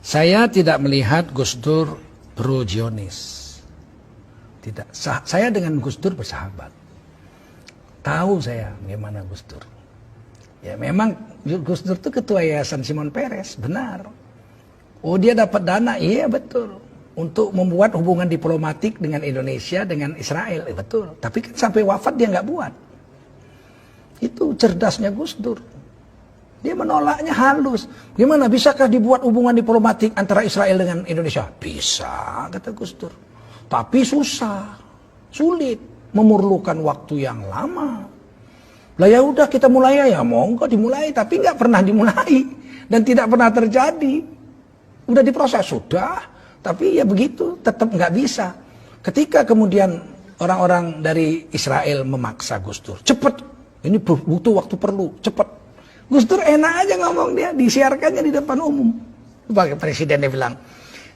Saya tidak melihat Gus Dur pro-Zionis. Tidak. Saya dengan Gus Dur bersahabat. Tahu saya bagaimana Gus Dur. Ya memang Gus Dur itu ketua Yayasan Shimon Peres, benar. Oh dia dapat dana, iya betul. Untuk membuat hubungan diplomatik dengan Indonesia, dengan Israel, betul. Tapi kan sampai wafat dia nggak buat. Itu cerdasnya Gus Dur. Dia menolaknya halus. Gimana bisakah dibuat hubungan diplomatik antara Israel dengan Indonesia? Bisa, kata Gus Dur. Tapi susah, sulit, memerlukan waktu yang lama. Lah ya udah kita mulai ya, monggo dimulai, tapi nggak pernah dimulai dan tidak pernah terjadi. Udah diproses sudah, tapi ya begitu, tetap nggak bisa. Ketika kemudian orang-orang dari Israel memaksa Gus Dur, cepet, ini butuh waktu perlu, cepet. Gus Dur enak aja ngomong dia, disiarkannya di depan umum. Sebagai presiden dia bilang,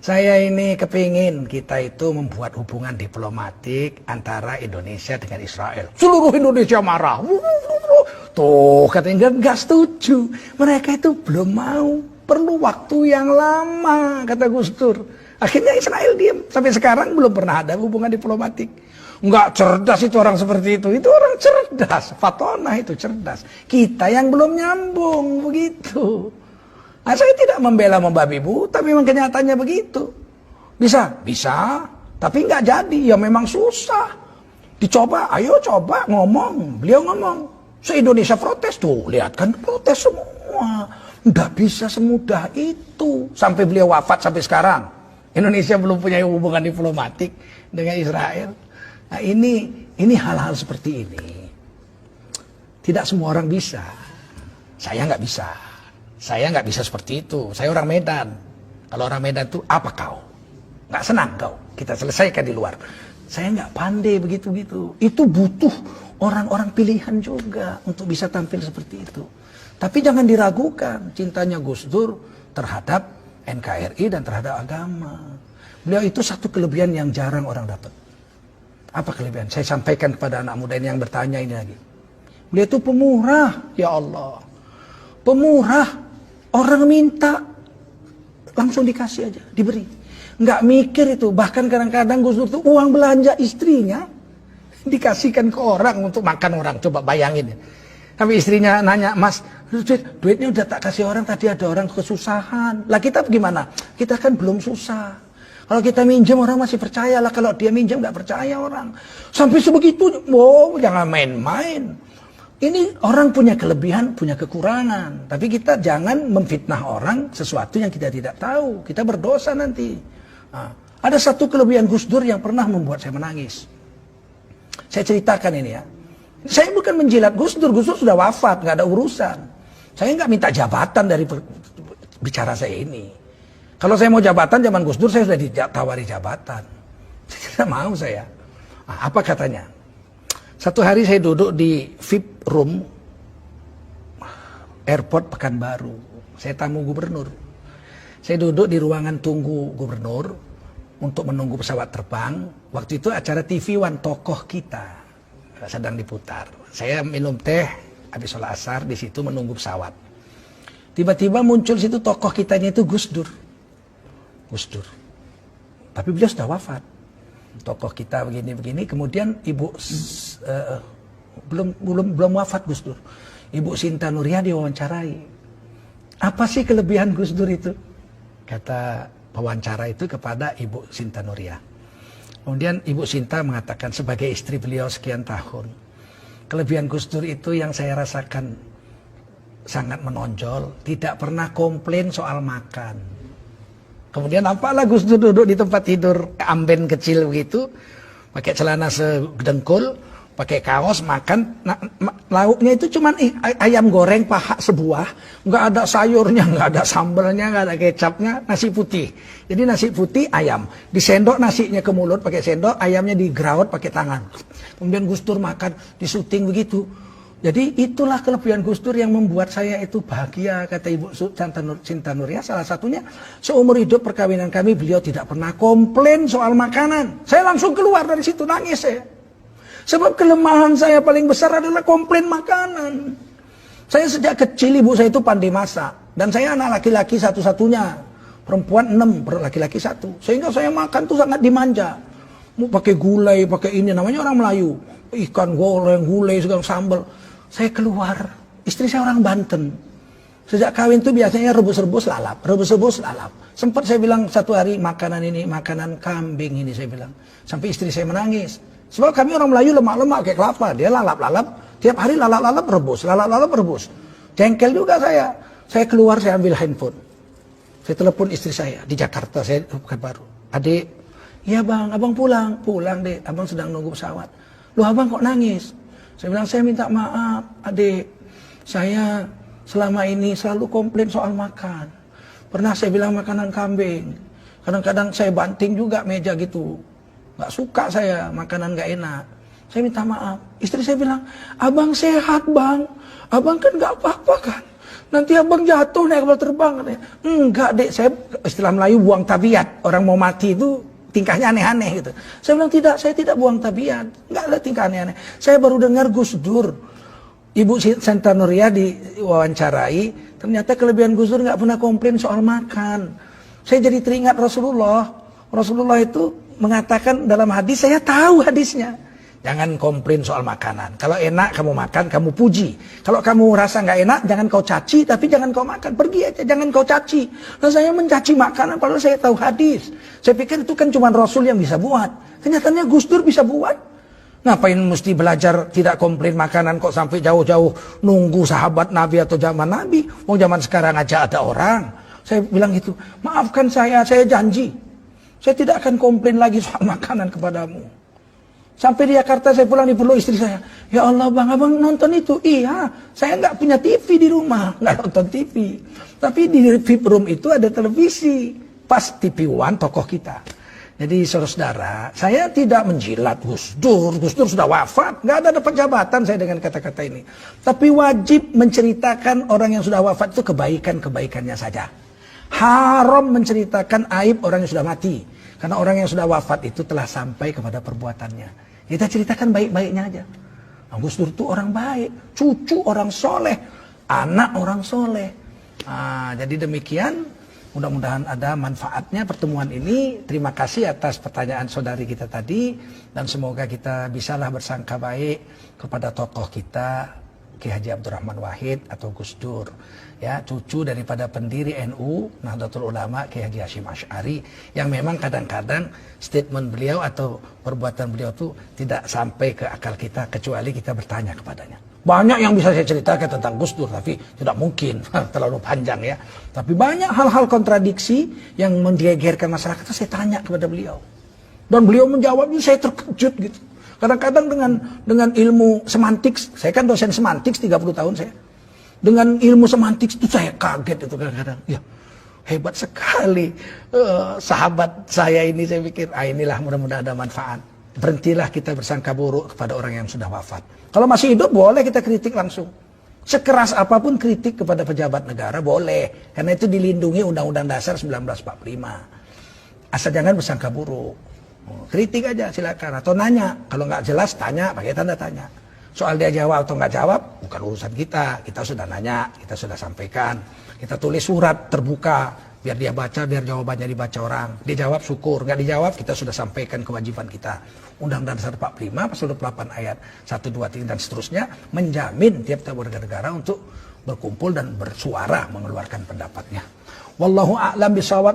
saya ini kepingin kita itu membuat hubungan diplomatik antara Indonesia dengan Israel. Seluruh Indonesia marah. Tuh katanya nggak setuju. Mereka itu belum mau, perlu waktu yang lama, kata Gus Dur. Akhirnya Israel diam. Sampai sekarang belum pernah ada hubungan diplomatik. Enggak cerdas itu orang seperti itu orang cerdas. Fatona itu cerdas. Kita yang belum nyambung begitu. Nah, saya tidak membela membabi buta, memang kenyataannya begitu. Bisa? Bisa. Tapi nggak jadi, ya memang susah. Dicoba, ayo coba ngomong. Beliau ngomong. Se-Indonesia protes tuh, lihat kan protes semua. Nggak bisa semudah itu. Sampai beliau wafat sampai sekarang. Indonesia belum punya hubungan diplomatik dengan Israel. Nah ini hal-hal seperti ini. Tidak semua orang bisa. Saya nggak bisa. Saya nggak bisa seperti itu. Saya orang Medan. Kalau orang Medan itu apa kau? Nggak senang kau? Kita selesaikan di luar. Saya nggak pandai begitu-gitu. Itu butuh orang-orang pilihan juga untuk bisa tampil seperti itu. Tapi jangan diragukan cintanya Gus Dur terhadap NKRI dan terhadap agama. Beliau itu satu kelebihan yang jarang orang dapat. Apa kelebihan? Saya sampaikan kepada anak muda ini yang bertanya ini lagi. Beliau itu pemurah, ya Allah. Pemurah. Orang minta, langsung dikasih aja, diberi. Nggak mikir itu. Bahkan kadang-kadang Gus Dur itu uang belanja istrinya dikasihkan ke orang untuk makan orang. Coba bayangin. Tapi istrinya nanya, Mas, duitnya udah tak kasih orang, tadi ada orang kesusahan. Lah kita gimana? Kita kan belum susah. Kalau kita minjem orang masih percaya lah, kalau dia minjem nggak percaya orang. Sampai sebegitu, wow, jangan main-main. Ini orang punya kelebihan, punya kekurangan. Tapi kita jangan memfitnah orang sesuatu yang kita tidak tahu. Kita berdosa nanti. Nah, ada satu kelebihan Gus Dur yang pernah membuat saya menangis. Saya ceritakan ini ya. Saya bukan menjilat Gus Dur sudah wafat, nggak ada urusan. Saya nggak minta jabatan dari bicara saya ini. Kalau saya mau jabatan zaman Gus Dur, saya sudah ditawari jabatan. Saya tidak mau saya. Nah, apa katanya? Satu hari saya duduk di VIP room airport Pekanbaru. Saya tamu gubernur. Saya duduk di ruangan tunggu gubernur untuk menunggu pesawat terbang. Waktu itu acara TV One tokoh kita sedang diputar. Saya minum teh habis sholat asar di situ menunggu pesawat. Tiba-tiba muncul situ tokoh kitanya itu Gus Dur. Gus Dur. Tapi beliau sudah wafat. Tokoh kita begini-begini. Kemudian ibu belum wafat Gus Dur. Ibu Sinta Nuria diwawancarai. Apa sih kelebihan Gus Dur itu? Kata pewawancara itu kepada Ibu Sinta Nuria. Kemudian Ibu Sinta mengatakan sebagai istri beliau sekian tahun. Kelebihan Gus Dur itu yang saya rasakan sangat menonjol. Tidak pernah komplain soal makan. Kemudian nampaklah Gus Dur duduk di tempat tidur amben kecil begitu. Pakai celana sedengkul, pakai kaos, makan. Nah, lauknya itu cuma ayam goreng paha sebuah. Nggak ada sayurnya, nggak ada sambalnya, nggak ada kecapnya, nasi putih. Jadi nasi putih, ayam. Disendok nasinya ke mulut pakai sendok, ayamnya digraut pakai tangan. Kemudian Gus Dur makan, disuting begitu. Jadi itulah kelebihan Gus Dur yang membuat saya itu bahagia, kata Ibu Sinta Nuria. Salah satunya seumur hidup perkawinan kami beliau tidak pernah komplain soal makanan. Saya langsung keluar dari situ nangis saya. Sebab kelemahan saya paling besar adalah komplain makanan. Saya sejak kecil ibu saya itu pandai masak. Dan saya anak laki-laki satu-satunya. perempuan 6, laki-laki 1. Sehingga saya makan tuh sangat dimanja. Mau pakai gulai, pakai ini, namanya orang Melayu. Ikan goreng, gulai, segala sambal. Saya keluar, istri saya orang Banten. Sejak kawin tuh biasanya rebus-rebus lalap, rebus-rebus lalap. Sempat saya bilang satu hari makanan ini, makanan kambing ini saya bilang. Sampai istri saya menangis. Sebab kami orang Melayu lemak-lemak kayak kelapa. Dia lalap-lalap, tiap hari lalap-lalap rebus, lalap-lalap rebus. Jengkel juga saya. Saya keluar, saya ambil handphone. Saya telepon istri saya di Jakarta, saya bukan baru. Adik, iya bang, abang pulang. Pulang dek, abang sedang nunggu pesawat. Loh abang kok nangis? Saya bilang, saya minta maaf adik. Saya selama ini selalu komplain soal makan. Pernah saya bilang makanan kambing. Kadang-kadang saya banting juga meja gitu. Gak suka saya, makanan gak enak. Saya minta maaf. Istri saya bilang, abang sehat bang. Abang kan gak apa-apa kan. Nanti abang jatuh naik kapal terbang. Enggak dek, saya istilah Melayu buang tabiat. Orang mau mati itu tingkahnya aneh-aneh gitu. Saya bilang tidak, saya tidak buang tabiat. Enggak ada tingkah aneh-aneh. Saya baru dengar Gus Dur. Ibu Santa Nuria diwawancarai. Ternyata kelebihan Gus Dur nggak pernah komplain soal makan. Saya jadi teringat Rasulullah. Rasulullah itu mengatakan dalam hadis, saya tahu hadisnya. Jangan komplain soal makanan. Kalau enak kamu makan, kamu puji. Kalau kamu rasa nggak enak, jangan kau caci, tapi jangan kau makan. Pergi aja, jangan kau caci. Nah saya mencaci makanan, padahal saya tahu hadis. Saya pikir itu kan cuma Rasul yang bisa buat. Kenyataannya Gus Dur bisa buat. Ngapain mesti belajar tidak komplain makanan kok sampai jauh-jauh nunggu sahabat Nabi atau zaman Nabi. Mau zaman sekarang aja ada orang. Saya bilang gitu, maafkan saya janji. Saya tidak akan komplain lagi soal makanan kepadamu. Sampai di Jakarta saya pulang dipeluk istri saya. Ya Allah bang, abang nonton itu? Iya, saya nggak punya TV di rumah, nggak nonton TV. Tapi di VIP room itu ada televisi. Pas TV One tokoh kita. Jadi saudara, saya tidak menjilat Gus Dur. Gus Dur sudah wafat, nggak ada dapat jabatan saya dengan kata-kata ini. Tapi wajib menceritakan orang yang sudah wafat itu kebaikan-kebaikannya saja. Haram menceritakan aib orang yang sudah mati. Karena orang yang sudah wafat itu telah sampai kepada perbuatannya. Kita ceritakan baik-baiknya aja. Nah, Gus Dur itu orang baik, cucu orang soleh, anak orang soleh. Nah, jadi demikian, mudah-mudahan ada manfaatnya pertemuan ini. Terima kasih atas pertanyaan saudari kita tadi. Dan semoga kita bisalah bersangka baik kepada tokoh kita, Ki Haji Abdurrahman Wahid atau Gus Dur, ya, cucu daripada pendiri NU Nahdlatul Ulama Ki Haji Hasyim Asy'ari, yang memang kadang-kadang statement beliau atau perbuatan beliau itu tidak sampai ke akal kita kecuali kita bertanya kepadanya. Banyak yang bisa saya ceritakan tentang Gus Dur, tapi tidak mungkin, terlalu panjang ya. Tapi banyak hal-hal kontradiksi yang menggegerkan masyarakat itu saya tanya kepada beliau. Dan beliau menjawabnya, saya terkejut gitu. Kadang-kadang dengan ilmu semantik, saya kan dosen semantik 30 tahun saya. Dengan ilmu semantik itu saya kaget itu kadang-kadang. Ya, hebat sekali sahabat saya ini, saya pikir, inilah mudah-mudahan ada manfaat. Berhentilah kita bersangka buruk kepada orang yang sudah wafat. Kalau masih hidup boleh kita kritik langsung. Sekeras apapun kritik kepada pejabat negara boleh. Karena itu dilindungi Undang-Undang Dasar 1945. Asal jangan bersangka buruk. Kritik aja silakan, atau nanya. Kalau nggak jelas tanya pakai tanda tanya. Soal dia jawab atau nggak jawab bukan urusan kita. Kita sudah nanya, kita sudah sampaikan. Kita tulis surat terbuka biar dia baca, biar jawabannya dibaca orang. Dia jawab syukur, nggak dijawab kita sudah sampaikan kewajiban kita. Undang-Undang Dasar 45 pasal 28 ayat 1, 2, 3 dan seterusnya menjamin tiap-tiap warga negara untuk berkumpul dan bersuara mengeluarkan pendapatnya. Wallahu a'lam bishawab.